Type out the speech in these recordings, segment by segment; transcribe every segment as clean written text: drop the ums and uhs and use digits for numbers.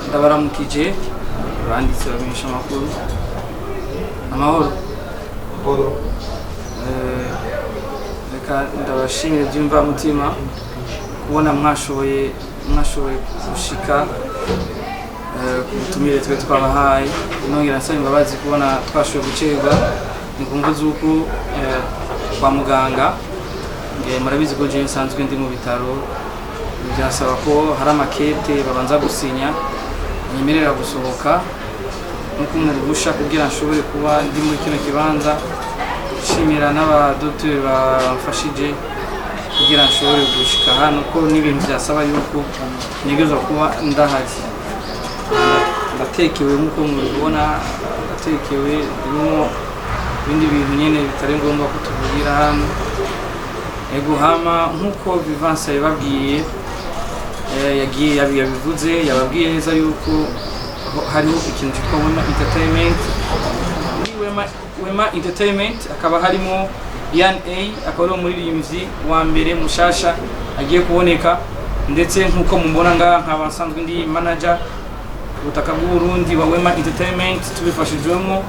ndabaramukije banditse bamenyesha amakuru amahoro reka ndabashimire byumva mutima kubona mwashoboye gushika kutumire twe twabahaye nongera nsaba imbabazi kubona twashoboye gucerwa ni kumva zuko kwa muganga murabizi ko je nsanzwe ndi mu bitaro byasaba ko hari amakete babanza gusinya nyemerera gusohoka nuko umurusha kugira nshobore kuba ndi muri kino kibanza shimira n'abadoktori bamfashije kugira nshobore gushika hano ko n'ibintu byasaba yuko nigeze kuba ndahari ndatekewe nkuko mubibona ndatekewe birimo ibindi bintu nyene bitari ngombwa ko tuvugira hano ego hama nkuko Vivance yababwiye yagiye yabivuze yababwiye neza yuko hariho ikintu cyitwa entertainment Wema Entertainment akaba harimo Ian A akaba ari umuririmbyi wa mbere mushasha agiye kuboneka ndetse nkuko mubona nk'abasanzwe ndi manager ubutaka bw'u Burundi wa Wema Entertainment tubifashijwemo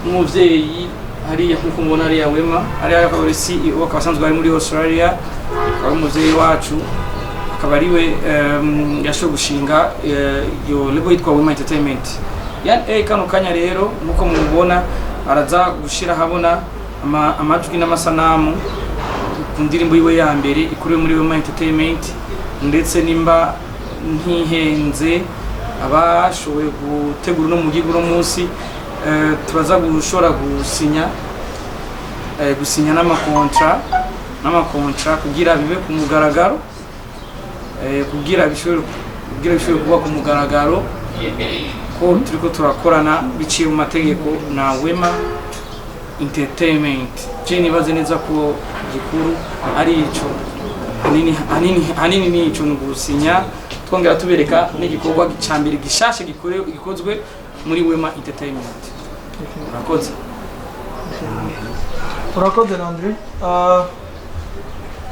n'umuvyeyi hariya nkuko mubona ari ya Wema ari akaba ari CEO akabasanzwe ari muri Australia akaba umuvyeyi wacu akaba ariwe yasho gushinga yo lebo yitwa Wema Entertainment Ian kano kanya rero nkuko mubona araza gushira habona amajwi n'amasanamu ku ndirimbo yiwe ya mbere ikuriwe muri Wema Entertainment ndetse nimba ntihenze abashoboye gutegura no mugiguro munsi turaza gushora gusinya n'amakontra kugira bibe ku mugaragaro kugira bishobore kuba ku mugaragaro ko turiko turakorana biciye mu mategeko na Wema Entertainment. Je nibaze neza ko gikuru ari ico hanini ni ico ngusinya twongera tubereka n'igikorwa cyambere gishashe gikozwe muri Wema Entertainment. Urakoze Landry.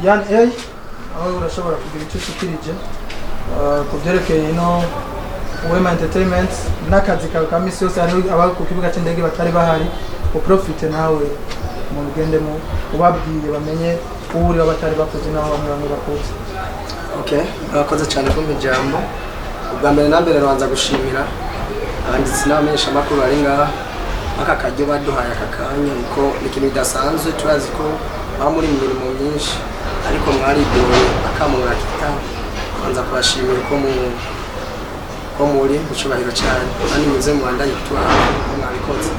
Ian A aho urashobora kugira icyo ukirije kubyerekeye no Wema Entertainment n'akazi kawe ka misi yose ari aba ku kibuga cy'indege batari bahari uprofite nawe mu rugendemo ubabwiye bamenye uri abatari bakoze naho bamwe bakoze. Okay, urakoze cyane kumva ijambo. Ubwa mbere na mbere rwanza gushimira abanditsi n'abamenyesha amakuru ari ngaha aka kajyo baduhaye akakanya uko ikintu bidasanzwe turazi ko baba muri mirimo myinshi ariko mwarigoye akamura kita kwanza kubashimira ko muri gucubahiro cyane kandi muze mu Rwanda yitwa mwabikoze.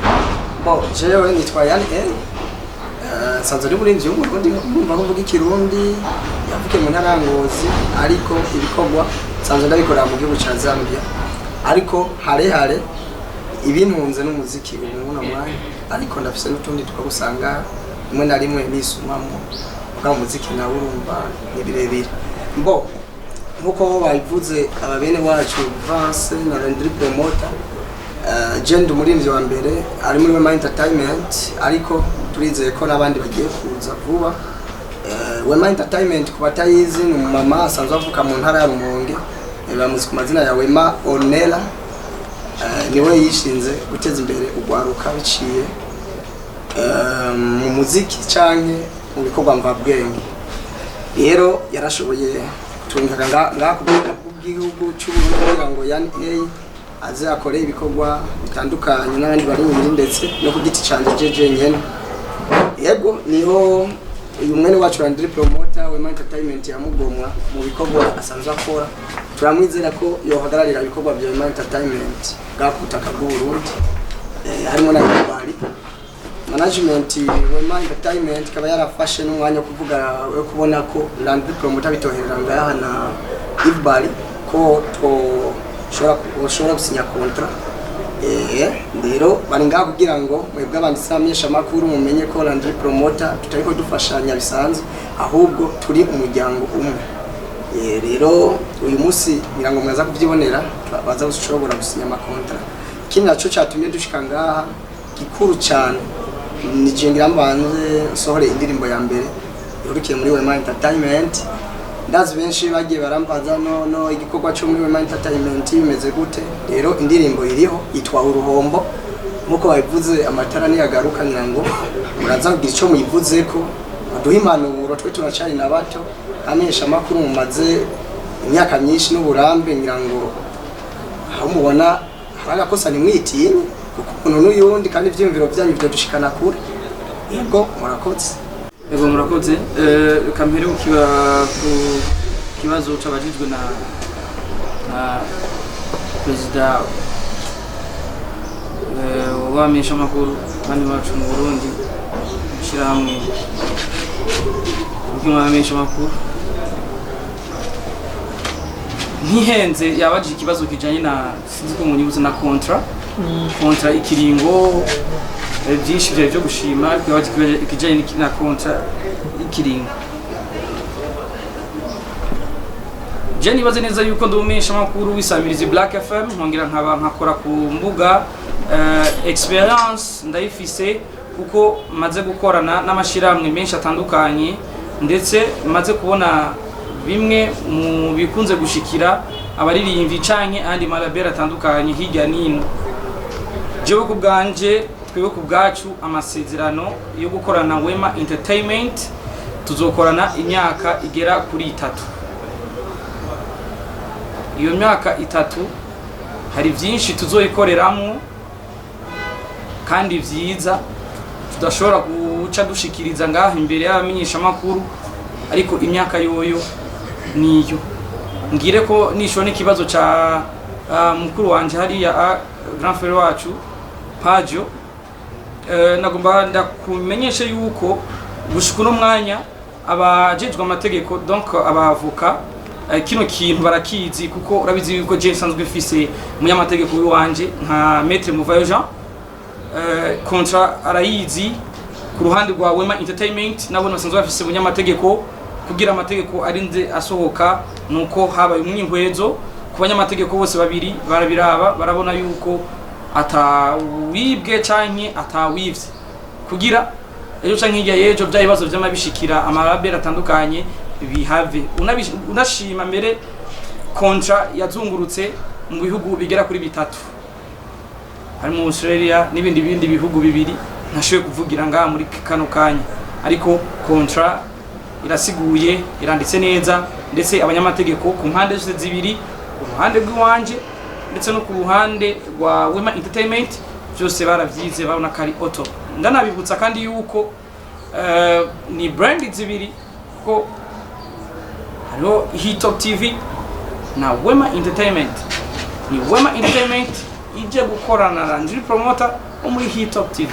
Bo jewe nitwa Ian sanzo ari muri nzu Burundi numva kuvuga ikirundi yavuke mu ntarangozi ariko ibikorwa sanzo ndabikorera mu gihugu cya Zambia ariko hare ibintunze n'umuziki ubona mwaye ariko ndafise n'utundi tukagusanga rimwe na rimwe nisumamo kwa muziki na urumva nibirebire. Mbo nkuko bayivuze ababene wacu Vance na Landry promoter gender umuririmbyi wa mbere ari muri Wema Entertainment ariko turizeye ko nabandi bagiye kuza vuba. Wema Entertainment kubatayizi ni mama asanzwe avuka mu ntara ya Rumonge bamuzi ku mazina ya Wema Onela niwe yishinze guteza imbere ugwaruka biciye mu muziki canke mu bikorwa mvabwenge. Rero yarashoboye tungaka ngakubwira bw'igihugu cy'Uburundi ngo Ian A aze akore ibikorwa bitandukanye n'abandi bari mu ndetse no ku giti canje jeje nyene. Yego niho uyu mwene wacu Landry promoter Wema Entertainment yamugomwa mu bikorwa asanzwe akora turamwizera ko yohagararira ibikorwa bya Wema Entertainment gakutaka bw'u Burundi harimo na ibari management Wema Entertainment kaba yarafashe n'umwanya kuvuga we kubona ko Landry promoter bitoherera ngaha na ibari ko shora gusinya kontra rero bari ngaho kugira ngo mwebwe abanditsi bamenyesha amakuru mumenye ko Landry promoter tutariko dufashanya bisanzwe ahubwo turi umuryango umwe. Rero uyu munsi mirango mwaza kubyibonera baza gushobora gusinya amakontra. Kindi naco cyatumye dushika ngaha gikuru cyane ni jengira mbanze sohore indirimbo ya mbere yorukiye muri Wema Entertainment ndazi benshi bagiye barambaza no igikorwa cyo muri entertainment bimeze gute. Rero indirimbo iriho yitwa Uruhombo, nkuko babivuze amatara niyagaruka ngira ngo muraza kugira icyo muyivuze ko duha impanuro, twe turacari na bato amenyesha makuru mumaze imyaka myinshi n'uburambe, ngira ngo aho mubona haragakosa nimwitinye kuko umuntu n'uyundi kandi ivyumviro byanyu byo dushikana kure. Yego murakoze. Yego murakoze. Kamere ukiba ku kibazo cabajijwe na Perezida wamenyesha makuru kandi wacu mu Burundi shirahamwe wamenyesha makuru ntihenze yabajije ikibazo kijanye na sinzi ko munyibuza na kontra ikiringo byinshi byo gushima yabajije ikijanye na kontra ikiringo. Je nibaze neza yuko ndumenyesha makuru wisamiriza Black FM nkongera nkakora ku mbuga experience ndayifise kuko maze gukorana n'amashiramwe menshi atandukanye, ndetse maze kubona bimwe mu bikunze gushikira abaririmvyi canke andi malabera atandukanye hirya nino. Jewe ku bwanje twebwe ku bwacu amasezerano yo gukorana Wema Entertainment tuzokorana imyaka igera kuri 3. Iyo myaka 3 hari byinshi tuzoyikoreramo kandi vyiza tudashobora guca dushikiriza ngaho imbere y'abamenyesha makuru, ariko imyaka yoyo niyo ngire ko nishone ikibazo ca mukuru wanje hariya grand frère wacu Pajo. Nagomba ndakumenyesha yuko gushika no mwanya abajejwe amategeko donc abavoka kino kintu barakizi kuko urabizi yuko je nsanzwe mfise munyamategeko wanje nka Maître Muvayo Jean. Kontra ararize ku ruhande rwa Wema Entertainment nabo nasanzwe bafise munyamategeko kugira amategeko arinze asohoka, nuko habaye umwihwezo ku banyamategeko bose babiri barabiraba barabona yuko atawibwe canke atawivye kugira ejo canke hirya yejo bya bibazo by'amabishikira amarabera atandukanye bihave. Unashima mbere kontra yazungurutse mu bihugu bigera kuri 3 harimo Australia n'ibindi bihugu bibiri ntashoboye kuvugira ngaha muri kano kanya, ariko kontra irasiguye iranditse neza, ndetse abanyamategeko ku mpande zose zibiri, ku ruhande rw'iwanje ndetse no ku ruhande rwa Wema Entertainment byose baravyize babona kari auto. Ndanabibutsa kandi yuko ni brand zibiri ko hariho Hitop TV na Wema Entertainment. Ni Wema Entertainment ije gukorana na Ndiri promoter wo muri Hitop TV.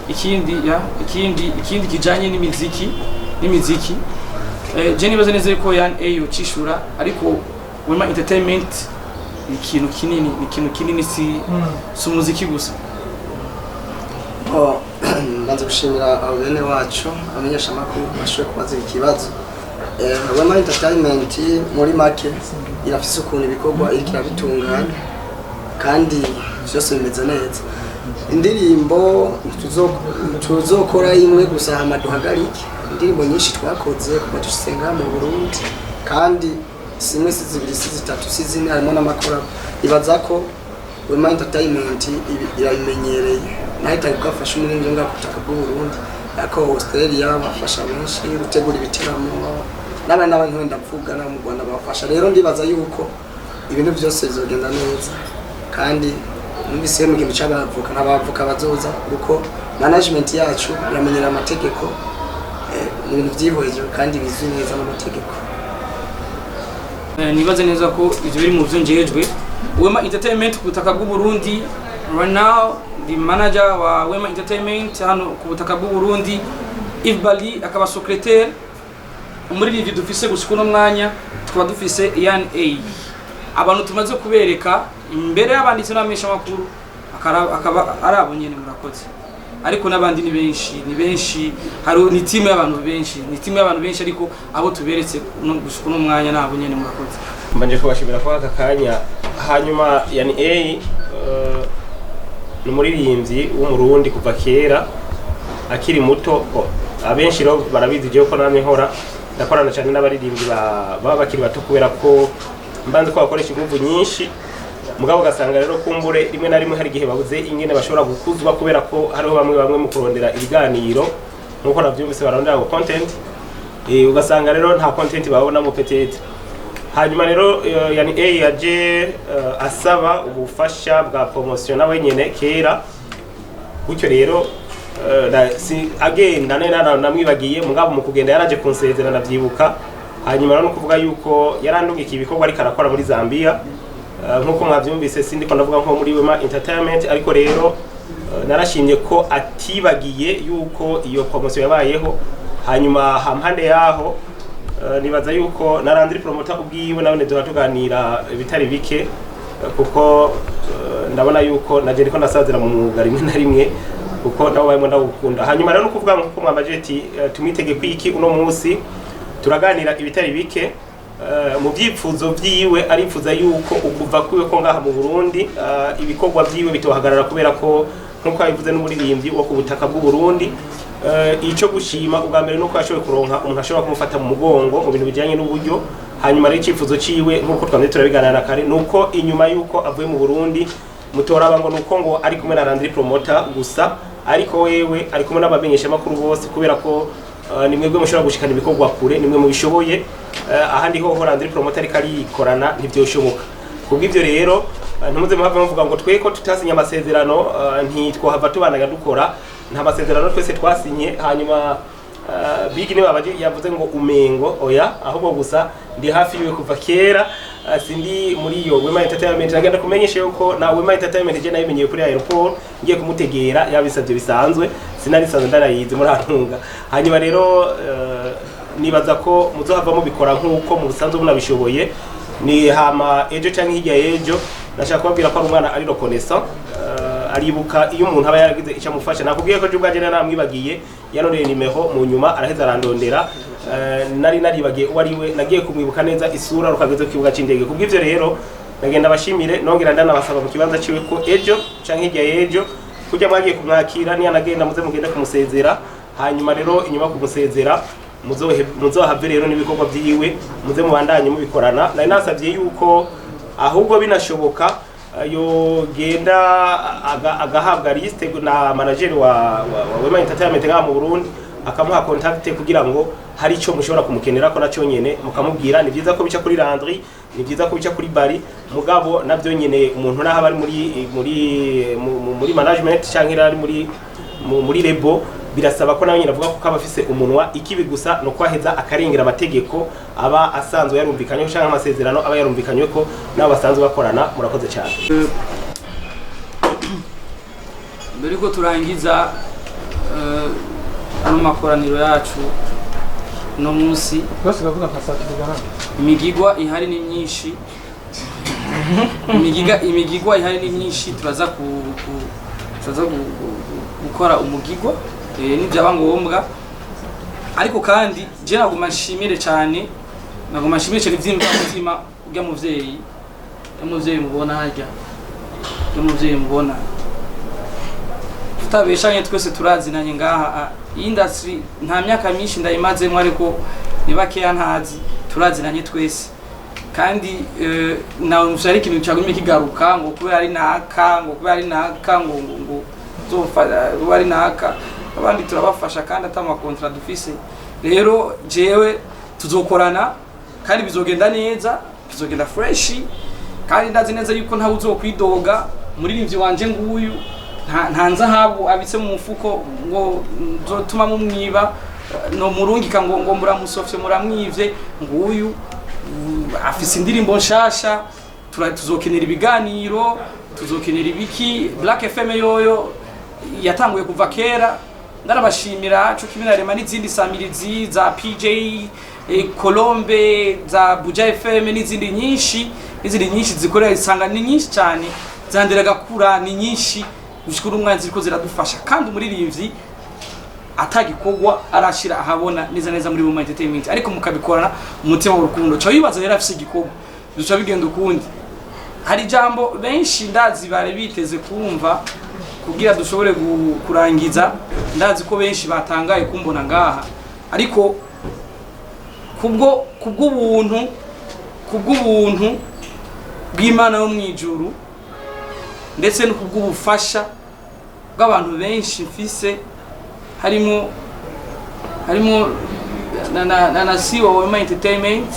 Ikindi kijanye n'imiziki je nibaze neza ko yan ayo cishura, ariko Wema Entertainment ikintu kinini si umuziki gusa. Ndaza gushimira abene wacu amenyesha makuru bashoboye kubaza ikibazo. Wema Entertainment muri make irafise ukuntu ibikorwa irikira bitunganya kandi byose bimeze neza. Indirimbo tuzokora imwe gusa hama duhagarike. Indirimbo nyinshi twakoze kuba dusenga mu Burundi kandi simwe sizibiri sizitatu sizine harimo n'amakora. Ibaza ko Wema Entertainment irabimenyereye nahita gufasha umurinzi nga kutaka bw'u Burundi, ako Australia bafasha benshi gutegura ibitaramo n'abantu ndavuga na mu Rwanda bafasha. Rero ndibaza yuko ibintu byose bizogenda neza kandi numvise mu gihe cy'abavuka n'abavuka bazoza kuko management yacu yamenyera amategeko ibintu byihweje kandi bizwi neza n'amategeko. Nibaze neza ko ivyo biri mu vyonjejwe Wema Entertainment ku butaka bw'u Burundi. Right now the manager wa Wema Entertainment hano ku butaka bw'u Burundi Ibali akaba secrétaire muri rivyo dufise gushika no mwanya tukaba dufise Yan A. Abantu tumaze kubereka imbere y'abanditsi n'amesha makuru akaba arabo nyene murakoze, ariko nabandi ni benshi hari ni team y'abantu benshi ariko abo tuberetse gushika no mwanya nabo nyene murakoze. Mbanje kubashimira kwa aka kanya. Hanyuma yani A n'umuririmbyi w'umurundi kuva kera akiri muto, abenshi ro barabizi je ko namwe nkora ndakorana cyane n'abaririmbyi baba bakiri bato kubera ko mbanze ko bakoresha ingufu nyinshi mugabo gasanga rero kumbure rimwe na rimwe hari gihe babuze ingene bashobora gukuzwa kubera ko hariho bamwe mu kurondera ibiganiro nkuko navyumvise barondera content ugasanga rero nta content babona mu petete hanyuma rero yani yaje asaba ubufasha bwa promotion nawe nyene kera gutyo rero si agenda namwibagiye mugabo mu kugenda yaraje kunsezera navyibuka hanyuma no kuvuga yuko yarandungika ibikorwa ariko arakora muri Zambia nkuko mwavyumvise sindiko ndavuga nko muri Wema Entertainment ariko rero narashimye ko atibagiye yuko iyo promotion yabayeho hanyuma hampande yaho nibaza yuko narandiri promoter ubwiwe nawe nezo tuganira bitari bike kuko ndabona yuko naje ndiko ndasazira mu mwuga rimwe na rimwe kuko nawe bayimo ndagukunda hanyuma rero no kuvuga nko mwamajeti tumitege kwiki uno munsi turaganira ibitari bike mu byipfuzo byiwe arifuza yuko ukuva kwiwe ko ngaha mu Burundi ibikorwa byiwe bitohagarara kubera ko nkuko yabivuze n'umuririmbyi wo ku butaka bw'u Burundi ico gushima ubwa mbere nuko ashoboye kuronka umuntu ashobora kumufata mu mugongo mu bintu bijyanye n'uburyo hanyuma rero icifuzo ciwe nkuko twamye turabiganana kare nuko inyuma yuko avuye mu Burundi mutoraba ngo nuko ngo ari kumwe na Landry Promoter gusa ariko wewe ari kumwe n'abamenyesha makuru bose kubera ko nimwebwe mushobora gushikana ibikorwa kure nimwe mubishoboye ahandi ho Landry Promoter ari korana ntivyoshoboka kubw'ivyo rero ntumuze muhava muvuga ngo tweko tutasinya amasezerano ntitwohava tubanaga dukora nta masezerano twese twasinye hanyuma Big ni babaje yavuze ngo umengo oya ahubwo gusa ndi hafi yiwe kuva kera sindi muri yo Wema Entertainment agenda kumenyesha yuko na Wema Entertainment je nayimenye kuri aeroport ngiye kumutegera yabisavye bisanzwe sinari sanzwe ndarayize muri antunga hanyuma rero nibaza ko muzohava mu bikora nkuko mu busanzwe bunabishoboye ni hama ejo canke hirya ejo nashaka kubabwira ko ari umwana ari reconnaissant aribuka iyo umuntu aba yaragize icyo amufasha nakubwiye ko jubwa jene namwibagiye yaroreye nimeho mu nyuma araheza arandondera nari naribagiye uwariwe nagiye kumwibuka neza isura rukageze ku kibuga c'indege kubw'ivyo rero nagenda bashimire nongera ndanabasaba mu kibanza ciwe ko ejo canke hirya ejo kujya mwagiye kumwakira niya nagenda muze mugende kumusezera hanyuma rero inyuma kumusezera muzohave rero n'ibikorwa byiwe muze mubandanye mubikorana nari nasavye yuko ahubwo binashoboka yo genda agahabwa liste na manager wa Wema Entertainment nga mu Burundi akamuha contact kugira ngo hari ico mushobora kumukenera ko naco nyene mukamubwira ni byiza ko bica kuri Landry ni byiza ko bica kuri Bari mugabo navyo nyene umuntu naho bari muri management cyangwa ari muri lebo birasaba ko nawe nyine avuga ko abafise umunwa ikibi gusa no kwaheza akarengera amategeko aba asanzwe yarumvikanye cyangwa amasezerano aba yarumvikanye ko nabo basanzwe bakorana murakoze cyane mbere ko turangiza ano makoraniro yacu no munsi bose bavuga pasatugana imigigwa ihari ni myinshi imigigwa ihari ni myinshi turaza gukora umugigwa n'ibyaba ngombwa ariko kandi je naguma nshimire cyane ivy'imvamutima bya muvyeyi mubona harya muvyeyi mubona tutabeshanye twese turazinanye ngaha industry nta myaka myinshi ndayimazemo ariko nibakeya ntazi turazinanye twese kandi nawe mushari ikintu cyagumye kigaruka ngo kubera ari naka ngo zofa ari naka abandi turabafasha kandi atama contrat dufise rero jewe tuzokorana kandi bizogenda neza bizogenda fresh kandi ndazi neza yuko ntawe uzokwidoga muri rimvyi wanje nguyu nta nzahabu abitse mu mufuko ngo zotuma mumwiba no murungika ngo muramusofye muramwivye nguyu afise indirimbo nshasha tuzokenera ibiganiro tuzokenera ibiki Black FM yoyo yatanguye kuva kera ndarabashimira cyo kibinarema n'izindi samirizi za PJ Colombe za Buja FM n'izindi nyinshi zikorera isanga ni nyinshi cyane zandiraga kura ni nyinshi ushikura umwanzi ziko ziradufasha kandi umuririmbyi atagikogwa arashira ahabona neza muri Wema Entertainment ariko mukabikorana umutima w'urukundo cyo yibaza rero afise igikogwa duca bigenda ukundi hari jambo benshi ndazi bare biteze kumva kugira dushobore kurangiza ndazi ko benshi batangaye kumbona ngaha ariko kubw'ubuntu bw'Imana yo mwijuru ndetse no kubw'ubufasha bw'abantu benshi mfise harimo na CEO wa Wema Entertainment.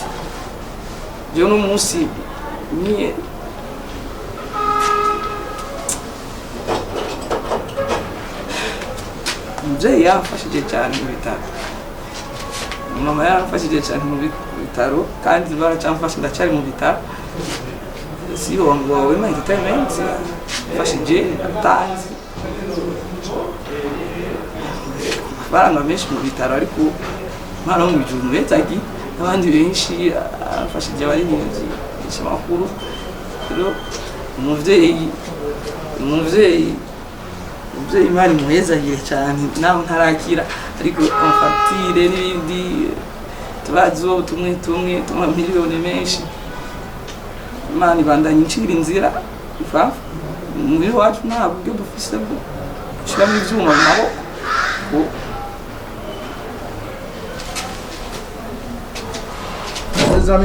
Je no munsi ni mzee yafashije cyane mu bitaro, mama yafashije cyane mu bitaro kandi baracamfasha ndacyari mu bitaro. CEO wa Wema Entertainment yafashije atanzi baranga menshi mu bitaro, ariko Imana yo mwijuru betagi n'abandi benshi afashije bari n'inzi makuru. Rero umuvyeyi Imana muhezagire cyane, naho ntarakira ariko amfatire n'ibindi tubazo tumwe miliyoni menshi. Imana ibandanye incira inzira ifa muri wacu ntabwo dufise bwo shira mu byuma nabo